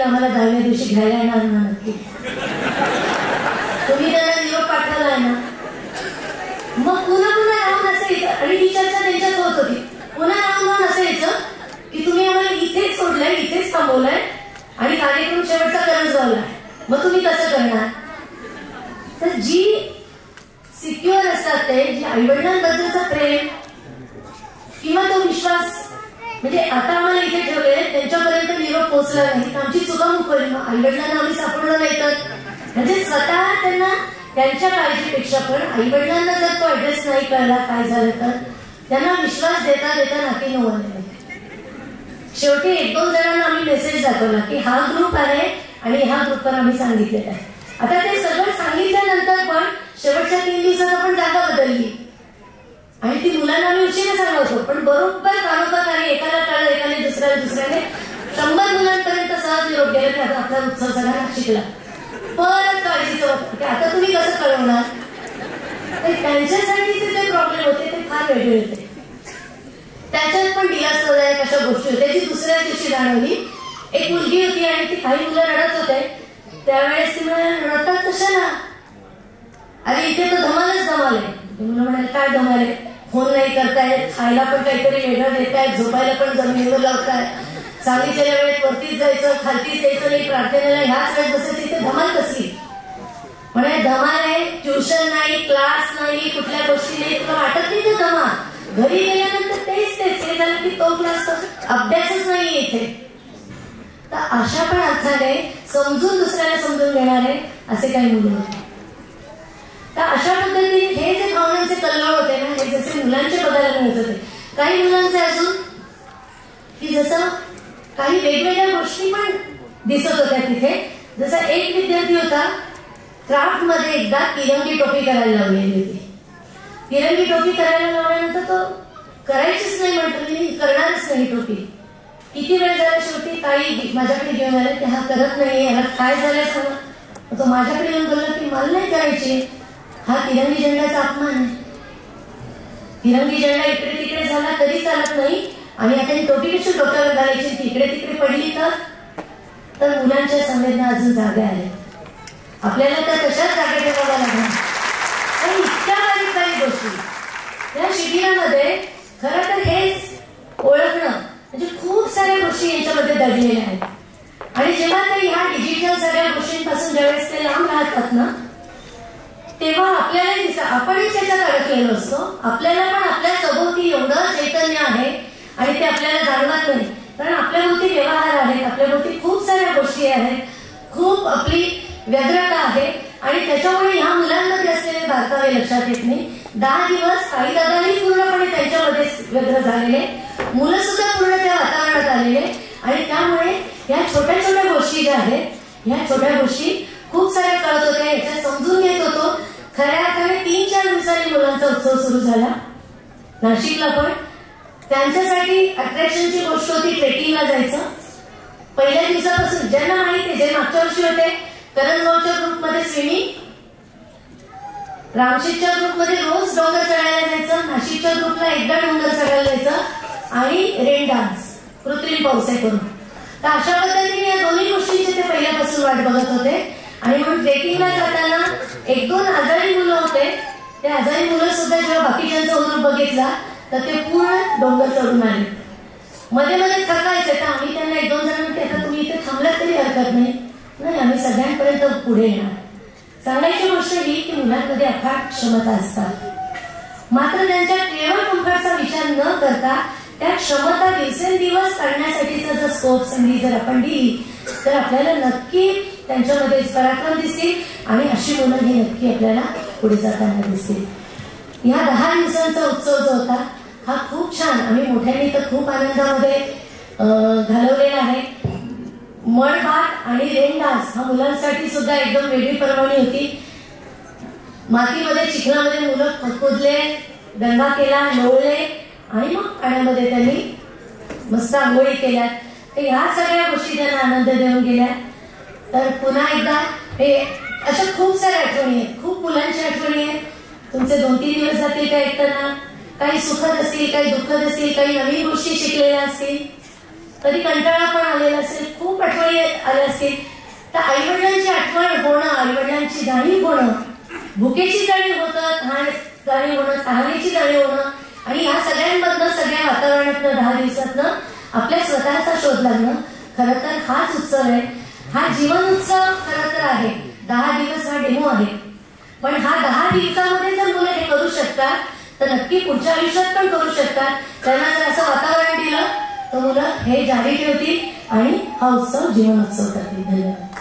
आम्हाला 10व्या दिवशी घ्यायला येणार ना नक्की. तुम्ही त्यांना निरोप पाठवलाय ना. मग पुन्हा पुन्हा राहून असायचं आणि ही चर्चा त्यांच्यात होत होती. पुन्हा राहून असायचं की तुम्ही आम्हाला इथेच सोडलंय, इथेच थांबवलंय आणि कार्यक्रम शेवटचा करंजगावला आहे. मग तुम्ही कसं करणार? तर जी सिक्युअर असतात ते, जी आईवडिलांबद्दलचा प्रेम किंवा तो विश्वास, म्हणजे आता आम्हाला इथे ठेवले त्यांच्यापर्यंत निरोप पोहोचला नाही, आमची चुकामुक होईल. मग आईवडिलांना आम्ही सापडलो नाही तर, म्हणजे स्वतः त्यांना त्यांच्या काळजीपेक्षा पण आईवडिलांना जर तो ऍड्रेस नाही कळला काय झालं तर त्यांना विश्वास देता देता नाकी नवले. शेवटी 1-2 जणांना आम्ही मेसेज दाखवला की हा ग्रुप आहे आणि ह्या ग्रुपवर आम्ही सांगितलेलं आहे. आता ते सगळं सांगितल्यानंतर पण शेवटच्या 3 दिवसात आपण जागा बदलली आणि ती मुलांना आम्ही उशिरा सांगतो. पण बरोबर कारोबारी एकाला कळलं, एकाने दुसऱ्याने 100 मुलांपर्यंत सहज निरोप गेला की आता आपला उत्सव सगळा शिकला. परत काळजीचं होतं की आता तुम्ही कसं कळवणार. त्यांच्यासाठीचे जे प्रॉब्लेम होते ते फार वेगळे होते. त्याच्यात पण दिलासादायक अशा गोष्टी होत्या जी दुसऱ्या दिवशी जाणवली. एक मुलगी होती आणि ती काही मुलं रडत होते. त्यावेळेस ती म्हणाली रडतात कशाला, अरे इथे तर धमालच धमाल आहे. मुलं म्हणाले काय धमाल आहे, फोन नाही करतायत, खायला पण काहीतरी वेगळं देतायत, झोपायला पण जमिनीवर लावताय, सांगितलेल्या वेळेत वरतीच जायचं खालतीच यायचं नाही, प्रार्थनेला ह्याच वेळेत बसायचं, इथे धमाल कसली. म्हणे धमाल आहे, ट्युशन नाही, क्लास नाही, कुठल्या गोष्टी नाही, तुला वाटत नाही ते धमाल. घरी गेल्यानंतर तेच हे झालं की तो क्लास अभ्यासच नाही इथे. तर अशा पण अर्थाने समजून दुसऱ्याला समजून घेणारे असे काही मुलं होते. तर अशा पद्धतीने हे जे भावनांचे कल्लोळ होते ना, हे जसे मुलांचे बघायला मिळत होते. काही मुलांचे अजून की जसं काही वेगवेगळ्या गोष्टी पण दिसत होत्या तिथे. जसा एक विद्यार्थी होता, क्राफ्ट मध्ये एकदा तिरंगी टोपी करायला लावलेली होती. तिरंगी टोपी करायला लावल्यानंतर तो करायचीच नाही, म्हणतो मी करणारच नाही टोपी. किती वेळ झाला, शेवटी ताई माझ्याकडे घेऊन आले की हा करत नाही, याला काय झालंय सांगा. तो माझ्याकडे येऊन बोलला की मला नाही करायची, हा तिरंगी झेंडाचा अपमान आहे. तिरंगी झेंडा इकडे तिकडे झाला तरी चालत नाही आणि आता ही टोपी कशी डोक्यावर घालायची, तिकडे तिकडे पडली तर मुलांच्या संवेदना अजून जाग्या आहेत. आपल्याला त्या तशाच जागे ठेवाव्या लागणार. आणि इतक्या बारीक बारीक गोष्टी या शिबिरामध्ये खरं तर हेच ओळखणं म्हणजे खूप साऱ्या गोष्टी यांच्यामध्ये दडलेल्या आहेत. आणि जेव्हा ते ह्या डिजिटल सगळ्या गोष्टींपासून ज्यावेळेस ते लांब राहतात ना, तेव्हा आपल्याला दिसतं आपणही त्याच्यात अडकलेलो असतो. आपल्याला पण आपल्या सभोवती एवढं चैतन्य आहे आणि ते आपल्याला जाणवत नाही. कारण आपल्याभोवती व्यवहार आहेत, आपल्याभोवती खूप साऱ्या गोष्टी आहेत, खूप आपली व्यग्रता आहे आणि त्याच्यामुळे ह्या मुलांमध्ये असलेले बारकावे लक्षात येत नाही. 10 दिवस काही दादांनी पूर्णपणे त्यांच्यामध्ये व्यग्र झालेले, मुलं सुद्धा पूर्ण त्या वातावरणात आलेले आणि त्यामुळे या छोट्या छोट्या गोष्टी ज्या आहेत, ह्या छोट्या गोष्टी खूप साऱ्या कळत होत्या, याच्यात समजून घेत होतो. खऱ्या अर्थाने 3-4 दिवसांनी मुलांचा उत्सव सुरू झाला नाशिकला. पण त्यांच्यासाठी अट्रॅक्शनची गोष्ट होती ट्रेकिंगला जायचं. पहिल्या दिवसापासून ज्यांना माहिती आहे, जे मागच्या वर्षी होते करंजगावच्या ग्रुपमध्ये स्विमिंग, रामशेठच्या ग्रुपमध्ये रोज डोंगर चढायला जायचं, नाशिकच्या ग्रुपला एकदा डोंगर चढायला जायचं आणि रेन डान्स, कृत्रिम पावसाळा करून. तर अशा पद्धतीने या दोन्ही गोष्टींची ते पहिल्यापासून वाट बघत होते. आणि म्हणून ट्रेकिंगला जाताना 1-2 आजारी मुलं होते. ते आजारी मुलं सुद्धा जेव्हा बाकीच्यांचा ग्रुप बघितला तर ते पूर्ण डोंगर चढून आले. मध्ये मध्ये थकायचे, तर आम्ही त्यांना 1-2 जणांना आता तुम्ही इथे थांबलात तरी हरकत नाही, आम्ही सगळ्यांपर्यंत पुढे येणार. सांगायची गोष्ट ही की मुलांमध्ये अफाट क्षमता असतात, मात्र त्यांच्या केवळ कम्फर्टचा विचार न करता त्या क्षमता दिवसेंदिवस काढण्यासाठीचा जर स्कोप संधी जर आपण दिली तर आपल्याला नक्की त्यांच्यामध्ये पराक्रम दिसतील आणि अशी मुलं ही नक्की आपल्याला पुढे जाताना दिसतील. ह्या 10 दिवसांचा उत्सव जो होता हा खूप छान आम्ही मोठ्याने तर खूप आनंदामध्ये घालवलेला आहे. मडभात आणि रेन डान्स हा मुलांसाठी सुद्धा एकदम वेगळी पर्वणी होती. मातीमध्ये चिखलामध्ये मुलं कुदले, दंगा केला, लोळले आणि मग पाण्यामध्ये त्यांनी मस्त आंघोळी केल्या. तर ह्या सगळ्या गोष्टी त्यांना आनंद देऊन गेल्या. तर पुन्हा एकदा हे अशा खूप साऱ्या आठवणी आहेत, खूप मुलांच्या आठवणी आहेत. तुमचे 2-3 दिवस जातील त्या ऐकताना, काही सुखद असतील, काही दुःखद असतील, काही नवीन गोष्टी शिकलेल्या असतील. कधी कंटाळा पण आलेला असेल, खूप आठवणी आल्या असतील, तर आईवडिलांची आठवण होणं, आईवडिलांची जाणीव होणं, भुकेची जाणीव होणं, जाणीव होणं, तहानेची जाणीव होणं, आणि ह्या सगळ्यांमधनं, सगळ्या वातावरणातनं 10 दिवसातनं आपल्या स्वतःचा शोध लागणं, खरं तर हाच उत्सव आहे. हा जीवन उत्सव खरं तर आहे. 10 दिवस हा डेमो आहे, पण हा 10 दिवसामध्ये जर मुलं हे करू शकतात तर नक्की पुढच्या आयुष्यात पण करू शकतात. त्यांना जर असं वातावरण दिलं तर मुलं हे जारी ठेवतील आणि हा उत्सव जीवन उत्सव करतील. धन्यवाद.